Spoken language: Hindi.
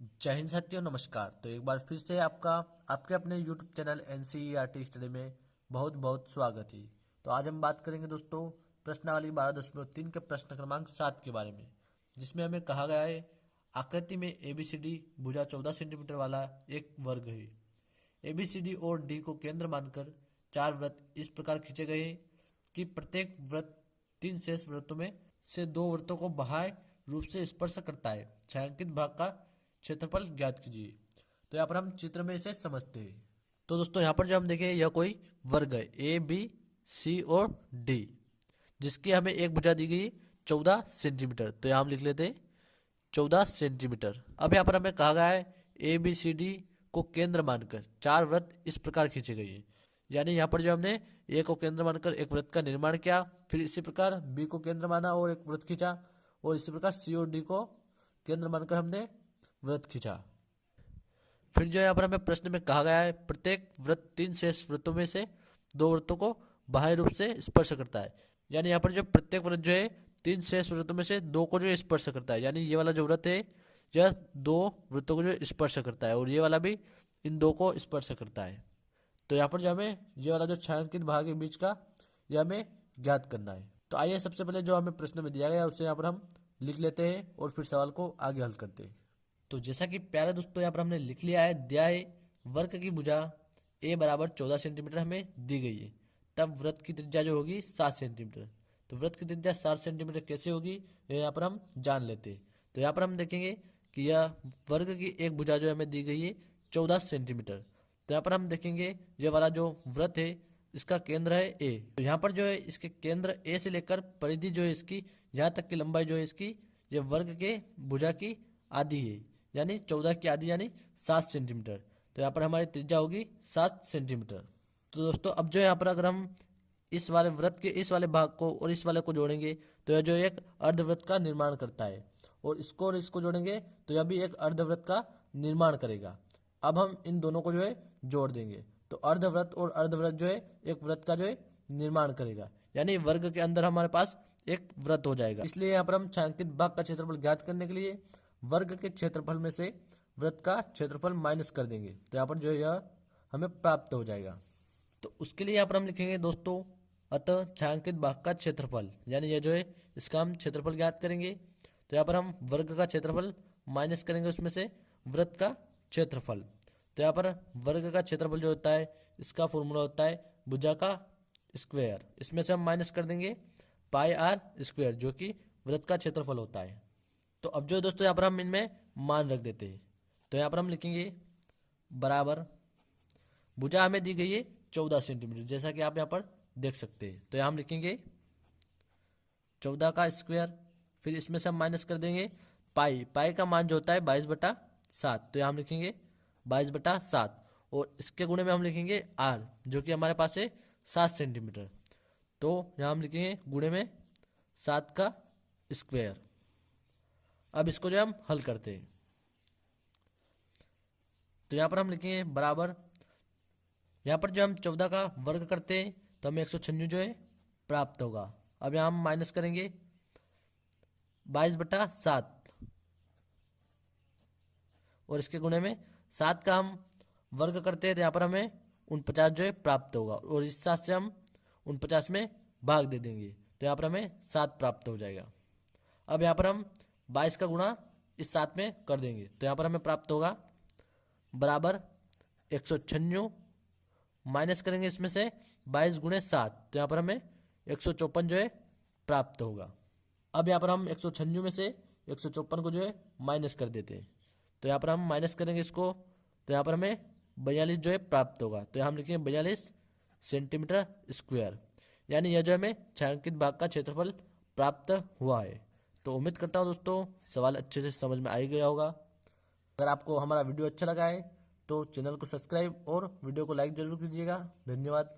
जय हिंद साथियों, नमस्कार। तो एक बार फिर से आपका आपके अपने यूट्यूब चैनल एनसीईआरटी स्टडी में बहुत बहुत स्वागत है। तो आज हम बात करेंगे दोस्तों प्रश्नावली 12.3 के प्रश्न क्रमांक 7 के बारे में, जिसमें हमें कहा गया है आकृति में ABCD भुजा 14 सेंटीमीटर वाला एक वर्ग है। ABCD और D को केंद्र मानकर 4 वृत्त इस प्रकार खींचे गए हैं कि प्रत्येक वृत्त 3 शेष वृत्तों में से 2 वृत्तों को बाह्य रूप से स्पर्श करता है। छायांकित भाग का क्षेत्रफल ज्ञात कीजिए। तो यहाँ पर हम चित्र में इसे समझते हैं। तो दोस्तों यहाँ पर जो हम देखें यह कोई वर्ग है ABC और D, जिसकी हमें एक भुजा दी गई 14 सेंटीमीटर। तो यहाँ हम लिख लेते हैं 14 सेंटीमीटर। अब यहाँ पर हमें कहा गया है ABCD को केंद्र मानकर 4 वृत्त इस प्रकार खींचे गए हैं। यानी यहाँ पर जो हमने A को केंद्र मानकर एक वृत्त का निर्माण किया, फिर इसी प्रकार B को केंद्र माना और एक वृत्त खींचा, और इसी प्रकार C और D को केंद्र मानकर हमने वृत्त खींचा। फिर जो यहाँ पर हमें प्रश्न में कहा गया है प्रत्येक वृत्त 3 शेष वृत्तों में से 2 वृत्तों को बाह्य रूप से स्पर्श करता है। यानी यहाँ पर जो प्रत्येक वृत्त जो है 3 शेष वृत्तों में से 2 को जो स्पर्श करता है। यानी ये वाला जो वृत्त है यह 2 वृत्तों को जो स्पर्श करता है और ये वाला भी इन 2 को स्पर्श करता है। तो यहाँ पर जो हमें ये वाला जो छायांकित भाग है बीच का, यह हमें ज्ञात करना है। तो आइए सबसे पहले जो हमें प्रश्न में दिया गया उससे यहाँ पर हम लिख लेते हैं और फिर सवाल को आगे हल करते हैं। तो जैसा कि प्यारे दोस्तों यहाँ पर हमने लिख लिया है, दिया है वर्ग की भुजा A बराबर 14 सेंटीमीटर हमें दी गई है। तब वृत्त की त्रिज्या जो होगी 7 सेंटीमीटर। तो वृत्त की त्रिज्या 7 सेंटीमीटर कैसे होगी ये यहाँ पर हम जान लेते हैं। तो यहाँ पर हम देखेंगे कि यह वर्ग की एक भुजा जो हमें दी गई है 14 सेंटीमीटर। तो यहाँ पर हम देखेंगे ये वाला जो वृत्त है इसका केंद्र है A। तो यहाँ पर जो है इसके केंद्र A से लेकर परिधि जो है इसकी यहाँ तक की लंबाई जो है इसकी ये वर्ग के भुजा की आधी है, यानी 14 की आधी यानी 7 सेंटीमीटर। तो यहाँ पर हमारी त्रिज्या होगी 7 सेंटीमीटर। तो दोस्तों अब जो यहाँ पर अगर हम इस वाले वृत्त के इस वाले भाग को और इस वाले को जोड़ेंगे तो यह जो एक अर्धवृत्त का निर्माण करता है, और इसको जोड़ेंगे तो यह भी एक अर्धवृत्त का निर्माण करेगा। अब हम इन दोनों को जो है जोड़ देंगे तो अर्धवृत्त और अर्धवृत्त जो है एक वृत्त का जो है निर्माण करेगा, यानी वर्ग के अंदर हमारे पास एक वृत्त हो जाएगा। इसलिए यहाँ पर हम छायांकित भाग का क्षेत्रफल ज्ञात करने के लिए वर्ग के क्षेत्रफल में से वृत्त का क्षेत्रफल माइनस कर देंगे। तो यहाँ पर जो है यह हमें प्राप्त हो जाएगा। तो उसके लिए यहाँ पर हम लिखेंगे दोस्तों अतः छायांकित भाग का क्षेत्रफल, यानी यह जो है इसका हम क्षेत्रफल ज्ञात करेंगे। तो यहाँ पर हम वर्ग का क्षेत्रफल माइनस करेंगे उसमें से वृत्त का क्षेत्रफल। तो यहाँ पर वर्ग का क्षेत्रफल जो होता है इसका फॉर्मूला होता है भुजा का स्क्वायर। इसमें से हम माइनस कर देंगे पाई आर स्क्वायर, जो कि वृत्त का क्षेत्रफल होता है। तो अब जो दोस्तों यहाँ पर हम इनमें मान रख देते हैं। तो यहाँ पर हम लिखेंगे बराबर भुजा हमें दी गई है 14 सेंटीमीटर, जैसा कि आप यहाँ पर देख सकते हैं। तो यहाँ हम लिखेंगे 14 का स्क्वायर, फिर इसमें से हम माइनस कर देंगे पाई का मान जो होता है 22/7। तो यहाँ हम लिखेंगे 22/7 और इसके गुणे में हम लिखेंगे आर, जो कि हमारे पास है 7 सेंटीमीटर। तो यहाँ हम लिखेंगे गुणे में 7 का स्क्वायर। अब इसको जो हम हल करते हैं तो यहाँ पर हम लिखेंगे बराबर, यहाँ पर जो हम 14 का वर्ग करते हैं तो हमें 196 जो है प्राप्त होगा। अब यहाँ हम माइनस करेंगे 22/7 और इसके गुणे में 7 का हम वर्ग करते हैं तो यहाँ पर हमें 49 जो है प्राप्त होगा, और इस 7 से हम 49 में भाग दे देंगे तो यहाँ पर हमें 7 प्राप्त हो जाएगा। अब यहाँ पर हम 22 का गुणा इस 7 में कर देंगे तो यहाँ पर हमें प्राप्त होगा बराबर 196 माइनस करेंगे इसमें से 22 × 7 तो यहाँ पर हमें 154 जो है प्राप्त होगा। अब यहाँ पर हम 196 में से 154 को जो है माइनस कर देते हैं। तो यहाँ पर हम माइनस करेंगे इसको तो यहाँ पर हमें 42 जो है प्राप्त होगा। तो यहाँ हम लिखेंगे 42 सेंटीमीटर स्क्वायर, यानी यह जो हमें छायांकित भाग का क्षेत्रफल प्राप्त हुआ है। तो उम्मीद करता हूँ दोस्तों सवाल अच्छे से समझ में आ ही गया होगा। अगर आपको हमारा वीडियो अच्छा लगा है तो चैनल को सब्सक्राइब और वीडियो को लाइक जरूर कीजिएगा। धन्यवाद।